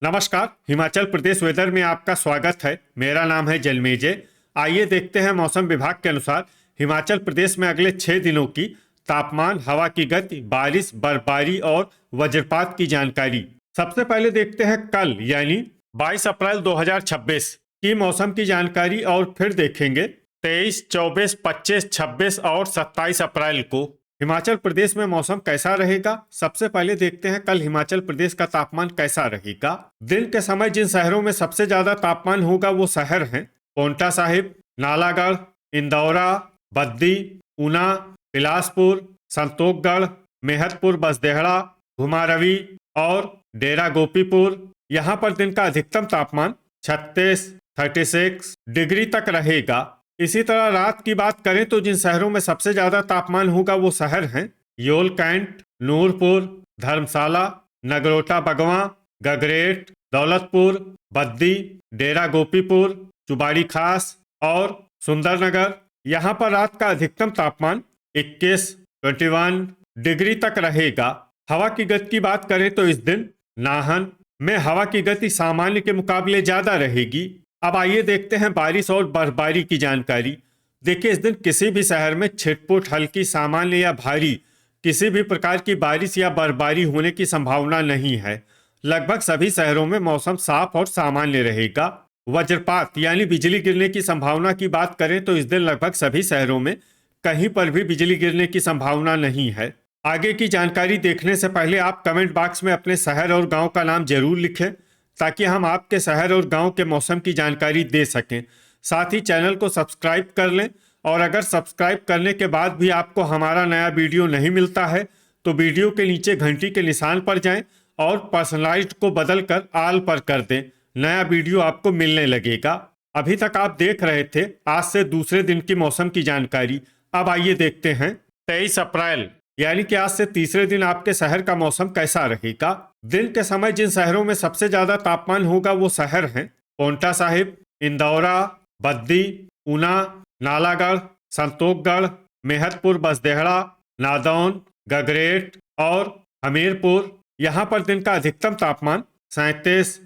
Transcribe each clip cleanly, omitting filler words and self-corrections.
नमस्कार। हिमाचल प्रदेश वेदर में आपका स्वागत है। मेरा नाम है जलमेजय। आइए देखते हैं मौसम विभाग के अनुसार हिमाचल प्रदेश में अगले 6 दिनों की तापमान, हवा की गति, बारिश, बर्फबारी और वज्रपात की जानकारी। सबसे पहले देखते हैं कल यानी 22 अप्रैल 2026 की मौसम की जानकारी और फिर देखेंगे 23, 24, 25, 26 और 27 अप्रैल को हिमाचल प्रदेश में मौसम कैसा रहेगा। सबसे पहले देखते हैं कल हिमाचल प्रदेश का तापमान कैसा रहेगा। दिन के समय जिन शहरों में सबसे ज्यादा तापमान होगा वो शहर हैं पांवटा साहिब, नालागढ़, इंदौरा, बद्दी, ऊना, बिलासपुर, संतोखगढ़, मेहतपुर, बसदेहड़ा, घुमारवी और डेरा गोपीपुर। यहाँ पर दिन का अधिकतम तापमान 36 डिग्री तक रहेगा। इसी तरह रात की बात करें तो जिन शहरों में सबसे ज्यादा तापमान होगा वो शहर हैं योल कैंट, नूरपुर, धर्मशाला, नगरोटा बगवां, गगरेट, दौलतपुर, बद्दी, डेरा गोपीपुर, चुबाड़ी खास और सुंदरनगर। यहाँ पर रात का अधिकतम तापमान 21 डिग्री तक रहेगा। हवा की गति की बात करें तो इस दिन नाहन में हवा की गति सामान्य के मुकाबले ज्यादा रहेगी। अब आइए देखते हैं बारिश और बर्फबारी की जानकारी। देखिए, इस दिन किसी भी शहर में छिटपुट, हल्की, सामान्य या भारी किसी भी प्रकार की बारिश या बर्फबारी होने की संभावना नहीं है। लगभग सभी शहरों में मौसम साफ और सामान्य रहेगा। वज्रपात यानी बिजली गिरने की संभावना की बात करें तो इस दिन लगभग सभी शहरों में कहीं पर भी बिजली गिरने की संभावना नहीं है। आगे की जानकारी देखने से पहले आप कमेंट बॉक्स में अपने शहर और गांव का नाम जरूर लिखें ताकि हम आपके शहर और गांव के मौसम की जानकारी दे सकें। साथ ही चैनल को सब्सक्राइब कर लें और अगर सब्सक्राइब करने के बाद भी आपको हमारा नया वीडियो नहीं मिलता है तो वीडियो के नीचे घंटी के निशान पर जाएं और पर्सनलाइज्ड को बदलकर ऑल पर कर दें। नया वीडियो आपको मिलने लगेगा। अभी तक आप देख रहे थे आज से दूसरे दिन की मौसम की जानकारी। अब आइए देखते हैं 23 अप्रैल यानी कि आज से तीसरे दिन आपके शहर का मौसम कैसा रहेगा। दिन के समय जिन शहरों में सबसे ज्यादा तापमान होगा वो शहर हैं पांवटा साहिब, इंदौरा, बद्दी, ऊना, नालागढ़, संतोखगढ़, मेहतपुर, बसदेहड़ा, नादौन, गगरेट और हमीरपुर। यहाँ पर दिन का अधिकतम तापमान 37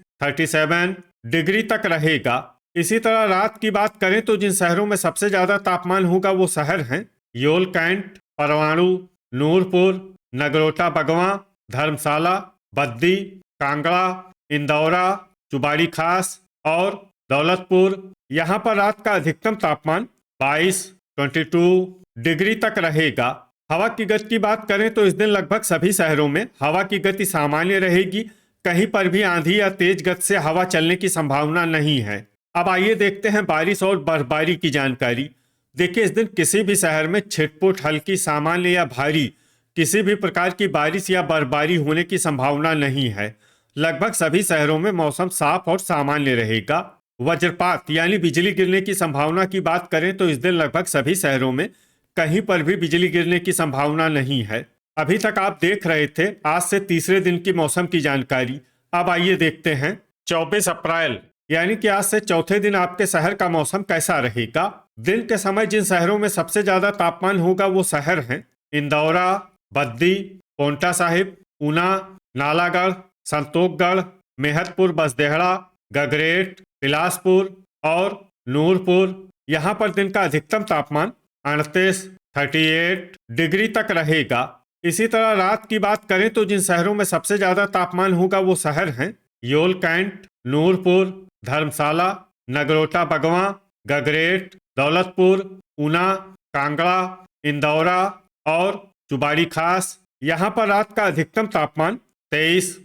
डिग्री तक रहेगा। इसी तरह रात की बात करें तो जिन शहरों में सबसे ज्यादा तापमान होगा वो शहर हैं योल कैंट, परवाणु, नूरपुर, नगरोटा बगवां, धर्मशाला, बद्दी, कांगड़ा, इंदौरा, चुबाड़ी खास और दौलतपुर। यहाँ पर रात का अधिकतम तापमान 22 डिग्री तक रहेगा। हवा की गति की बात करें तो इस दिन लगभग सभी शहरों में हवा की गति सामान्य रहेगी। कहीं पर भी आंधी या तेज गति से हवा चलने की संभावना नहीं है। अब आइए देखते हैं बारिश और बर्फबारी की जानकारी। देखिए, इस दिन किसी भी शहर में छिटपुट, हल्की, सामान्य या भारी किसी भी प्रकार की बारिश या बर्फबारी होने की संभावना नहीं है। लगभग सभी शहरों में मौसम साफ और सामान्य रहेगा। वज्रपात यानी बिजली गिरने की संभावना की बात करें तो इस दिन लगभग सभी शहरों में कहीं पर भी बिजली गिरने की संभावना नहीं है। अभी तक आप देख रहे थे आज से तीसरे दिन की मौसम की जानकारी। अब आइए देखते हैं 24 अप्रैल यानी कि आज से चौथे दिन आपके शहर का मौसम कैसा रहेगा। दिन के समय जिन शहरों में सबसे ज्यादा तापमान होगा वो शहर हैं इंदौरा, बद्दी, पांवटा साहिब, ऊना, नालागढ़, संतोखगढ़, मेहतपुर, बसदेहड़ा, गगरेट, बिलासपुर और नूरपुर। यहाँ पर दिन का अधिकतम तापमान 38 डिग्री तक रहेगा। इसी तरह रात की बात करें तो जिन शहरों में सबसे ज्यादा तापमान होगा वो शहर हैं योल कैंट, नूरपुर, धर्मशाला, नगरोटा बगवां, गगरेट, दौलतपुर, ऊना, कांगड़ा, इंदौरा और चुबाड़ी खास। यहाँ पर रात का अधिकतम तापमान 23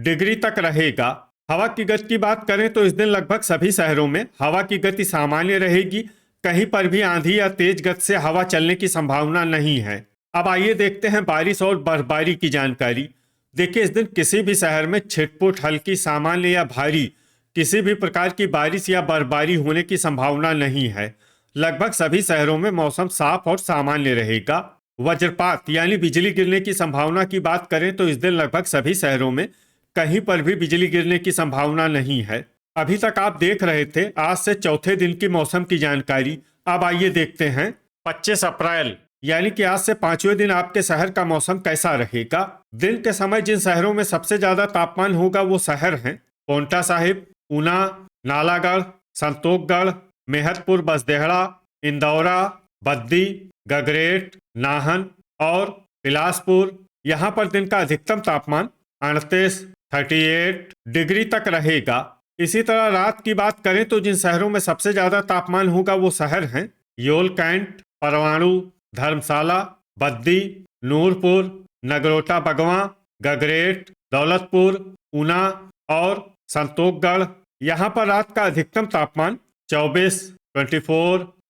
डिग्री तक रहेगा। हवा की गति की बात करें तो इस दिन लगभग सभी शहरों में हवा की गति सामान्य रहेगी। कहीं पर भी आंधी या तेज गति से हवा चलने की संभावना नहीं है। अब आइए देखते हैं बारिश और बर्फबारी की जानकारी। देखिए, इस दिन किसी भी शहर में छिटपुट, हल्की, सामान्य या भारी किसी भी प्रकार की बारिश या बर्फबारी होने की संभावना नहीं है। लगभग सभी शहरों में मौसम साफ और सामान्य रहेगा। वज्रपात यानी बिजली गिरने की संभावना की बात करें तो इस दिन लगभग सभी शहरों में कहीं पर भी बिजली गिरने की संभावना नहीं है। अभी तक आप देख रहे थे आज से चौथे दिन की मौसम की जानकारी। अब आइए देखते हैं 25 अप्रैल यानी कि आज से पांचवें दिन आपके शहर का मौसम कैसा रहेगा। दिन के समय जिन शहरों में सबसे ज्यादा तापमान होगा वो शहर हैं पांवटा साहिब, ऊना, नालागढ़, संतोखगढ़, मेहतपुर बसदेहड़ा, इंदौरा, बद्दी, गगरेट, नाहन और बिलासपुर। यहाँ पर दिन का अधिकतम तापमान 38 डिग्री तक रहेगा। इसी तरह रात की बात करें तो जिन शहरों में सबसे ज्यादा तापमान होगा वो शहर हैं योल कैंट, परवाणु, धर्मशाला, बद्दी, नूरपुर, नगरोटा बगवां, गगरेट, दौलतपुर, ऊना और संतोखगढ़। यहाँ पर रात का अधिकतम तापमान 24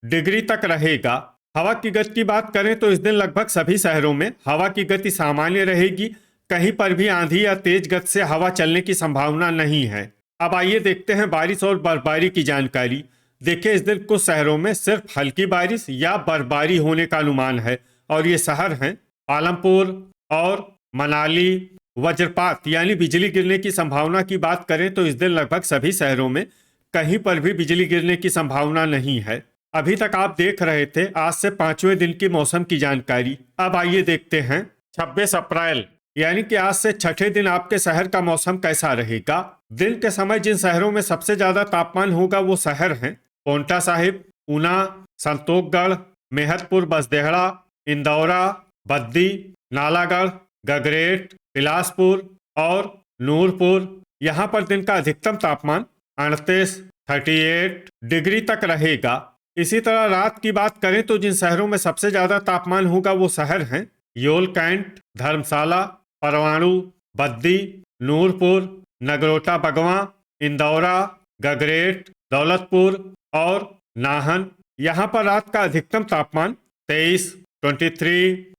डिग्री तक रहेगा। हवा की गति की बात करें तो इस दिन लगभग सभी शहरों में हवा की गति सामान्य रहेगी। कहीं पर भी आंधी या तेज गति से हवा चलने की संभावना नहीं है। अब आइए देखते हैं बारिश और बर्फबारी की जानकारी। देखिए, इस दिन कुछ शहरों में सिर्फ हल्की बारिश या बर्फबारी होने का अनुमान है और ये शहर हैं पालमपुर और मनाली। वज्रपात यानी बिजली गिरने की संभावना की बात करें तो इस दिन लगभग सभी शहरों में कहीं पर भी बिजली गिरने की संभावना नहीं है। अभी तक आप देख रहे थे आज से पांचवें दिन की मौसम की जानकारी। अब आइए देखते हैं 26 अप्रैल यानी कि आज से छठे दिन आपके शहर का मौसम कैसा रहेगा। दिन के समय जिन शहरों में सबसे ज्यादा तापमान होगा वो शहर हैं पांवटा साहिब, ऊना, संतोखगढ़, मेहतपुर बसदेहड़ा, इंदौरा, बद्दी, नालागढ़, गगरेट, बिलासपुर और नूरपुर। यहाँ पर दिन का अधिकतम तापमान 38 डिग्री तक रहेगा। इसी तरह रात की बात करें तो जिन शहरों में सबसे ज्यादा तापमान होगा वो शहर हैं योल कैंट, धर्मशाला, परवाणु, बद्दी, नूरपुर, नगरोटा बगवां, इंदौरा, गगरेट, दौलतपुर और नाहन। यहाँ पर रात का अधिकतम तापमान 23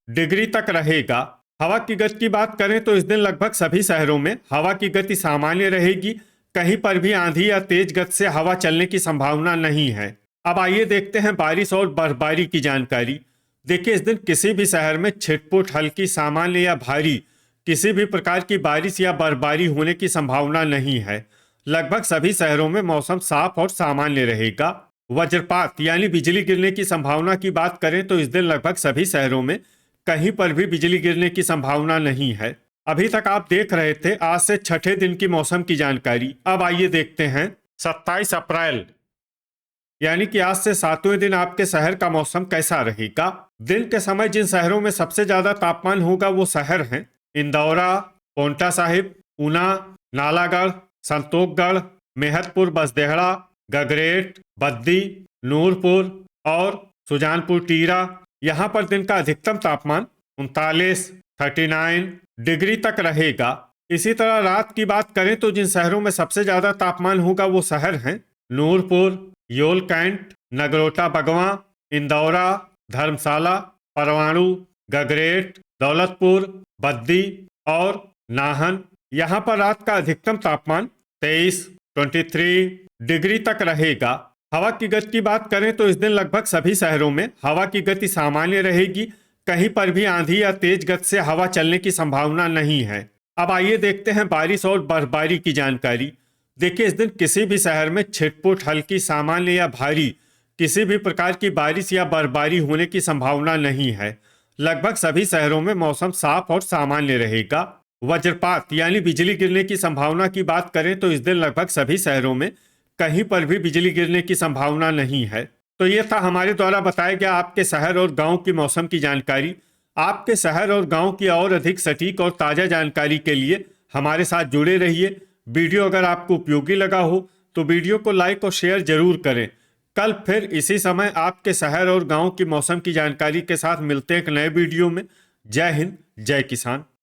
डिग्री तक रहेगा। हवा की गति की बात करें तो इस दिन लगभग सभी शहरों में हवा की गति सामान्य रहेगी। कहीं पर भी आंधी या तेज गति से हवा चलने की संभावना नहीं है। अब आइए देखते हैं बारिश और बर्फबारी की जानकारी। देखिए, इस दिन किसी भी शहर में छिटपुट, हल्की, सामान्य या भारी किसी भी प्रकार की बारिश या बर्फबारी होने की संभावना नहीं है। लगभग सभी शहरों में मौसम साफ और सामान्य रहेगा। वज्रपात यानी बिजली गिरने की संभावना की बात करें तो इस दिन लगभग सभी शहरों में कहीं पर भी बिजली गिरने की संभावना नहीं है। अभी तक आप देख रहे थे आज से छठे दिन की मौसम की जानकारी। अब आइए देखते हैं 27 अप्रैल यानी कि आज से सातवें दिन आपके शहर का मौसम कैसा रहेगा। दिन के समय जिन शहरों में सबसे ज्यादा तापमान होगा वो शहर हैं इंदौरा, पांवटा साहिब, ऊना, नालागढ़, संतोखगढ़, मेहतपुर बसदेहड़ा, गगरेट, बद्दी, नूरपुर और सुजानपुर टीरा। यहाँ पर दिन का अधिकतम तापमान 39 डिग्री तक रहेगा। इसी तरह रात की बात करें तो जिन शहरों में सबसे ज्यादा तापमान होगा वो शहर हैं नूरपुर, योल कैंट, नगरोटा बगवां, इंदौरा, धर्मशाला, परवाणु, गगरेट, दौलतपुर, बद्दी और नाहन। यहाँ पर रात का अधिकतम तापमान 23 डिग्री तक रहेगा। हवा की गति की बात करें तो इस दिन लगभग सभी शहरों में हवा की गति सामान्य रहेगी। कहीं पर भी आंधी या तेज गति से हवा चलने की संभावना नहीं है। अब आइए देखते हैं बारिश और बर्फबारी की जानकारी। देखिए, इस दिन किसी भी शहर में छिटपुट, हल्की, सामान्य या भारी किसी भी प्रकार की बारिश या बर्फबारी होने की संभावना नहीं है। लगभग सभी शहरों में मौसम साफ और सामान्य रहेगा। वज्रपात यानी बिजली गिरने की संभावना की बात करें तो इस दिन लगभग सभी शहरों में कहीं पर भी बिजली गिरने की संभावना नहीं है। तो ये था हमारे द्वारा बताया गया आपके शहर और गांव की मौसम की जानकारी। आपके शहर और गांव की और अधिक सटीक और ताज़ा जानकारी के लिए हमारे साथ जुड़े रहिए। वीडियो अगर आपको उपयोगी लगा हो तो वीडियो को लाइक और शेयर जरूर करें। कल फिर इसी समय आपके शहर और गांव की मौसम की जानकारी के साथ मिलते हैं एक नए वीडियो में। जय हिंद, जय किसान।